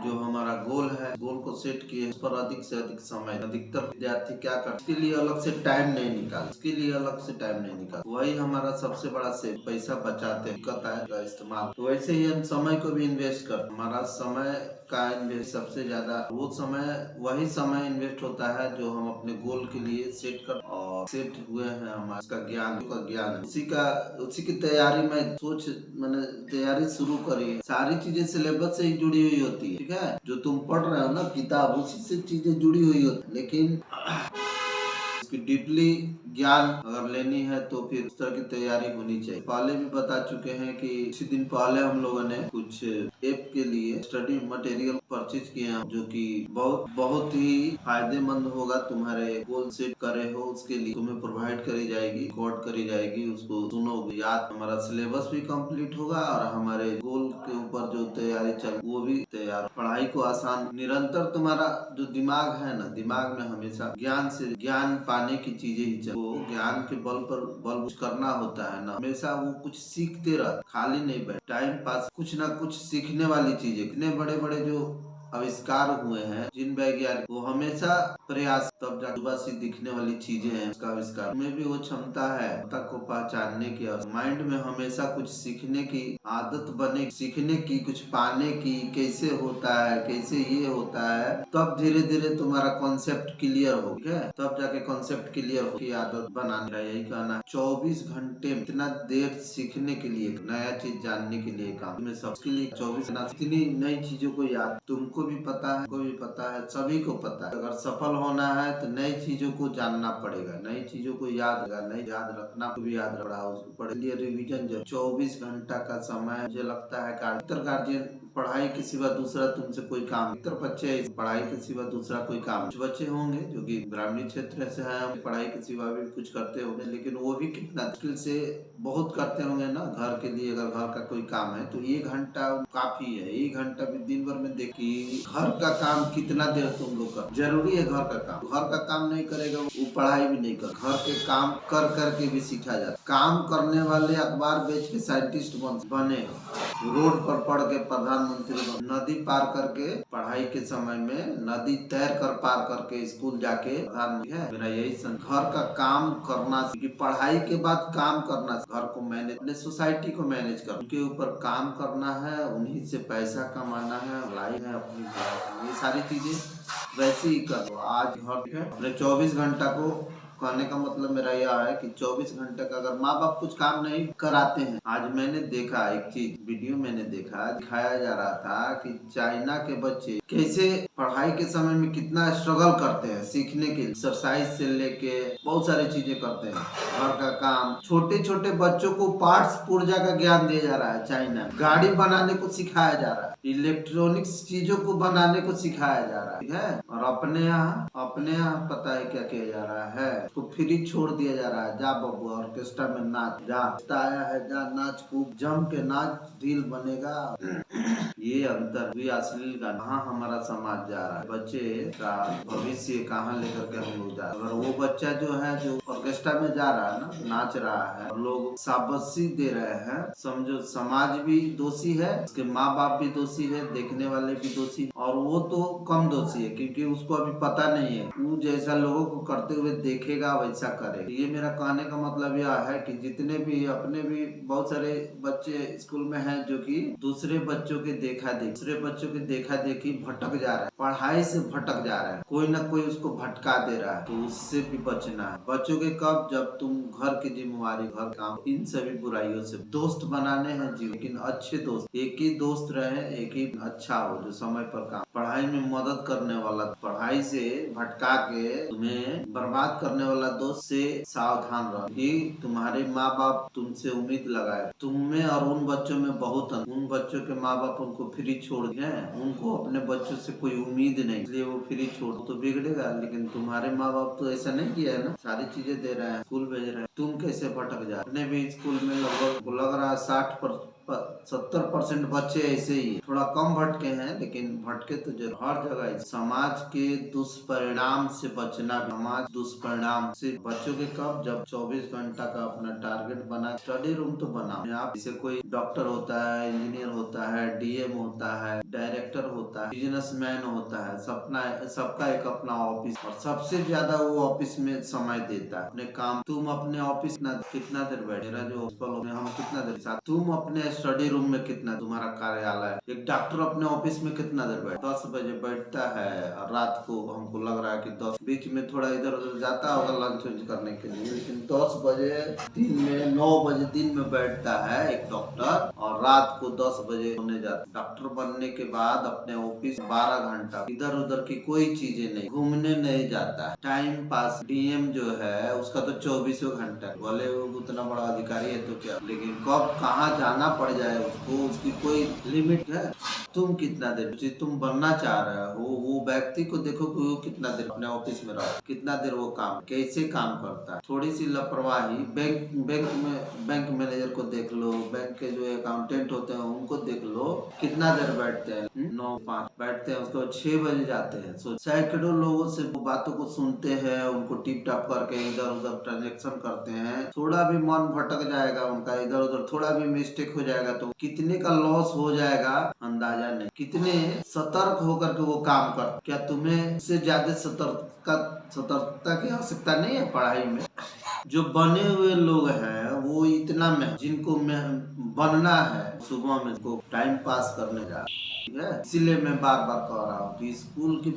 जो हमारा गोल है, गोल को सेट किए, उस पर अधिक से अधिक समय, अधिकतर विद्यार्थी क्या करते, इसके लिए अलग से टाइम नहीं निकाल, वही हमारा सबसे बड़ा से पैसा बचाते हैं, का इस्तेमाल। तो वैसे ही हम समय को भी इन्वेस्ट करते, हमारा समय का इन्वेस्ट सबसे ज्यादा वही समय इन्वेस्ट होता है जो हम अपने गोल के लिए सेट कर और सेट हुए हैं। हमारा उसका ज्ञान उसी की तैयारी में मैंने तैयारी शुरू करी है। सारी चीजें सिलेबस से ही जुड़ी हुई होती है, ठीक है। जो तुम पढ़ रहे हो ना किताब, उसी से चीजें जुड़ी हुई होती है, लेकिन इसकी डीपली ज्ञान अगर लेनी है तो फिर उस तरह की तैयारी होनी चाहिए। पहले भी बता चुके हैं कि कुछ दिन पहले हम लोगों ने कुछ ऐप के लिए स्टडी मटेरियल परचेज किए हैं, जो कि बहुत ही फायदेमंद होगा। तुम्हारे गोल सेट करे हो उसके लिए तुम्हें प्रोवाइड करी जाएगी, रिकॉर्ड करी जाएगी, उसको सुनोगे, याद, हमारा सिलेबस भी कंप्लीट होगा और हमारे गोल के ऊपर जो तैयारी चल वो भी तैयार। पढ़ाई को आसान, निरंतर तुम्हारा जो दिमाग है ना, दिमाग में हमेशा ज्ञान पाने की चीजें ही चल, वो ज्ञान के बल कुछ करना होता है ना, हमेशा वो कुछ सीखते रह, खाली नहीं बैठ, टाइम पास कुछ ना कुछ सीखने वाली चीजें। इतने बड़े बड़े जो आविष्कार हुए हैं जिन वैज्ञानिक, वो हमेशा प्रयास, तब जाकर सुबह से दिखने वाली चीजें हैं उसका आविष्कार में भी वो क्षमता है तक को पहचानने की। माइंड में हमेशा कुछ सीखने की आदत बने, सीखने की, कुछ पाने की, कैसे होता है, कैसे ये होता है, तब धीरे धीरे तुम्हारा कॉन्सेप्ट क्लियर हो, ठीक है, तब जाके कॉन्सेप्ट क्लियर हो की आदत बनाने का यही कहना है। 24 घंटे इतना देर सीखने के लिए, नया चीज जानने के लिए काम में, सबके लिए 24 इतनी नई चीजों को याद, तुमको भी पता है, को भी पता है, सभी को पता है। अगर सफल होना है तो नई चीजों को जानना पड़ेगा, नई चीजों को याद रखना भी याद रखना, उसको लिए रिविजन। जब 24 घंटा का समय, मुझे लगता है गार्जियन पढ़ाई के सिवा दूसरा तुमसे कोई काम, इतर बच्चे पढ़ाई के सिवा दूसरा कोई काम, कुछ बच्चे होंगे जो कि ग्रामीण क्षेत्र से हैं, पढ़ाई के सिवा भी कुछ करते होंगे, लेकिन वो भी कितना मुश्किल से बहुत करते होंगे ना घर के लिए। अगर घर का कोई काम है तो 1 घंटा काफी है। 1 घंटा भी दिन भर में देखिए घर का काम कितना देर तुम लोग कर, जरूरी है घर का काम नहीं करेगा वो पढ़ाई भी नहीं कर। घर के काम कर करके भी सीखा जाता। काम करने वाले अखबार बेच के साइंटिस्ट बने, रोड पर पढ़ के प्रधानमंत्री, नदी पार करके पढ़ाई के समय में, नदी तैर कर पार करके स्कूल जाके प्रधानमंत्री है। मेरा यही घर का काम करना, कि पढ़ाई के बाद काम करना, घर को मैनेज, अपने सोसाइटी को मैनेज कर, उनके ऊपर काम करना है, उन्हीं से पैसा कमाना है, पढ़ाई है अपनी, ये सारी चीजें वैसे ही कर। आज घर अपने 24 घंटा को, कहने का मतलब मेरा यह है कि 24 घंटे का अगर माँ बाप कुछ काम नहीं कराते हैं। आज मैंने देखा एक चीज, वीडियो मैंने देखा, दिखाया जा रहा था कि चाइना के बच्चे कैसे पढ़ाई के समय में कितना स्ट्रगल करते हैं सीखने के लिए, एक्सरसाइज से लेके बहुत सारी चीजें करते हैं, घर का काम। छोटे छोटे बच्चों को पार्ट्स पुर्जा का ज्ञान दिया जा रहा है। चाइना गाड़ी बनाने को सिखाया जा रहा है, इलेक्ट्रॉनिक्स चीजों को बनाने को सिखाया जा रहा है, और अपने यहाँ पता है क्या किया जा रहा है, उसको फ्री छोड़ दिया जा रहा है। जा बबू ऑर्केस्ट्रा में नाच, जा आया है, जा नाच, खूब जम के नाच, रील बनेगा। ये अंतर भी अश्लील का, कहाँ हमारा समाज जा रहा है, बच्चे का भविष्य कहाँ लेकर के हम लोग जा रहे हैं। अगर वो बच्चा जो है जो ऑर्केस्ट्रा में जा रहा है ना, नाच रहा है, और लोग शाबाशी दे रहे हैं, समझो समाज भी दोषी है, उसके माँ बाप भी दोषी है, देखने वाले भी दोषी, और वो तो कम दोषी है क्योंकि उसको अभी पता नहीं है। वो जैसा लोगों को करते हुए देखेगा वैसा करे। ये मेरा कहने का मतलब यह है कि जितने भी अपने भी बहुत सारे बच्चे स्कूल में हैं जो कि दूसरे बच्चों के देखा देखी भटक जा रहे हैं, पढ़ाई से भटक जा रहे हैं, कोई ना कोई उसको भटका दे रहा है। तो उससे भी बचना है। बच्चोगे कब? जब तुम घर की जिम्मेवारी, घर काम, इन सभी बुराइयों से दोस्त बनाने हैं जी, लेकिन अच्छे दोस्त, एक ही दोस्त रहे, एक ही अच्छा हो जो समय पर काम, पढ़ाई में मदद करने वाला, पढ़ाई से भटका के तुम्हें बर्बाद करने वाला दोस्त से सावधान रहो। कि तुम्हारे माँ बाप तुमसे उम्मीद लगाए, तुम्हें और उन बच्चों में बहुत उन बच्चों के माँ बाप उनको फ्री छोड़ दिए, उनको अपने बच्चों से कोई उम्मीद नहीं, इसलिए वो फ्री छोड़ तो बिगड़ेगा। लेकिन तुम्हारे माँ बाप तो ऐसा नहीं किया है ना, सारी चीजें दे रहे हैं, स्कूल भेज रहे हैं, तुम कैसे भटक जाए। अपने भी स्कूल में लगभग लग रहा है 70% बच्चे ऐसे ही हैं। थोड़ा कम भटके हैं, लेकिन भटके तो जरूर हर जगह है। समाज के दुष्परिणाम से बचना, समाज दुष्परिणाम से बचोगे कब, जब 24 घंटा का अपना टारगेट बना, स्टडी रूम तो बनाओ। आप जैसे कोई डॉक्टर होता है, इंजीनियर होता है, डीएम होता है, डायरेक्टर होता है, बिजनेसमैन होता है, सबका एक अपना ऑफिस, और सबसे ज्यादा वो ऑफिस में समय देता है अपने काम। तुम अपने ऑफिस कितना देर बैठे, मेरा जो हम कितना देर साथ, तुम अपने स्टडी रूम में कितना, तुम्हारा कार्यालय, एक डॉक्टर अपने ऑफिस में कितना देर बैठ, 10 बजे बैठता है, और रात को हमको लग रहा है कि 10, बीच में थोड़ा इधर उधर जाता होगा लंच वंच करने के लिए, लेकिन 10 बजे दिन में, 9 बजे दिन में बैठता है एक डॉक्टर, और रात को 10 बजे होने जाता। डॉक्टर बनने के बाद अपने ऑफिस 12 घंटा, इधर उधर की कोई चीजें नहीं, घूमने नहीं जाता, टाइम पास। डीएम जो है उसका तो 24 घंटा, भले वो उतना बड़ा अधिकारी है तो क्या, लेकिन कब कहाँ जाना पड़ जाए उसको, उसकी कोई लिमिट है। तुम कितना देर, तुम बनना चाह रहे हो, वो व्यक्ति को देखो कि वो कितना देर अपने ऑफिस में रहा, कितना देर वो काम, कैसे काम करता है। थोड़ी सी लापरवाही, बैंक मैनेजर को देख लो, बैंक के जो अकाउंटेंट होते हैं उनको देख लो, कितना देर बैठते हैं, 9-5 बैठते हैं, उसको 6 बजे जाते हैं। सैकड़ों लोगों से बातों को सुनते हैं, उनको टिप टॉप करके इधर उधर ट्रांजेक्शन करते हैं। थोड़ा भी मन भटक जाएगा उनका, इधर उधर थोड़ा भी मिस्टेक हो जाएगा तो कितने का लॉस हो जाएगा अंदाजा नहीं। कितने सतर्क होकर के वो काम कर, क्या तुम्हें इससे ज्यादा सतर्कता की आवश्यकता नहीं है पढ़ाई में। जो बने हुए लोग हैं वो इतना जिनको बनना है, सुबह में को टाइम पास करने जा, ठीक है। इसीलिए मैं बार बार कह रहा हूँ कि स्कूल की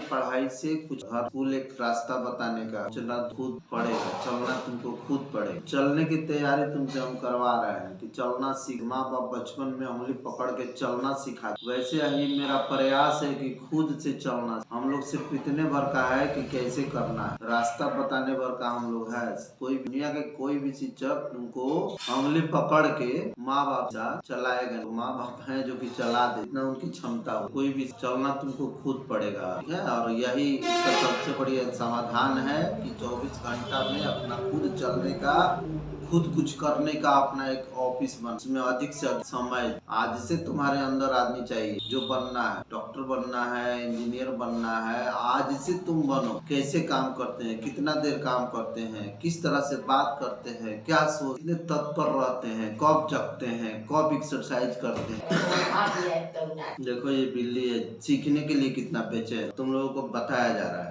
पढ़ाई से कुछ, हर स्कूल एक रास्ता बताने का, चलना खुद पड़ेगा, चलना तुमको खुद पड़ेगा। चलने की तैयारी तुमसे हम करवा रहे हैं कि चलना सीख, माँ बाप बचपन में उंगली पकड़ के चलना सिखा, वैसे ही मेरा प्रयास है कि खुद से चलना। हम लोग सिर्फ इतने भर का है कि कैसे करना है, रास्ता बताने भर का हम लोग है। कोई दुनिया के कोई भी शिक्षक तुमको उंगली पकड़ के माँ बाप चलाएगा, माँ बाप है जो कि चला दे, इतना उनकी क्षमता हो। कोई भी चलना तुमको खुद पड़ेगा, ठीक है। और यही इसका सबसे बड़ी समाधान है कि 24 घंटा में अपना खुद चलने का, खुद कुछ करने का अपना एक ऑफिस बन, उसमें अधिक से अधिक समय आज से तुम्हारे अंदर आदमी चाहिए। जो बनना है, डॉक्टर बनना है, इंजीनियर बनना है, आज से तुम बनो। कैसे काम करते हैं, कितना देर काम करते हैं, किस तरह से बात करते हैं, क्या सोचने तत्पर रहते हैं, कब जगते हैं, कब एक्सरसाइज करते हैं। देखो ये बिल्ली है, सीखने के लिए कितना बेचैन, तुम लोगों को बताया जा रहा है।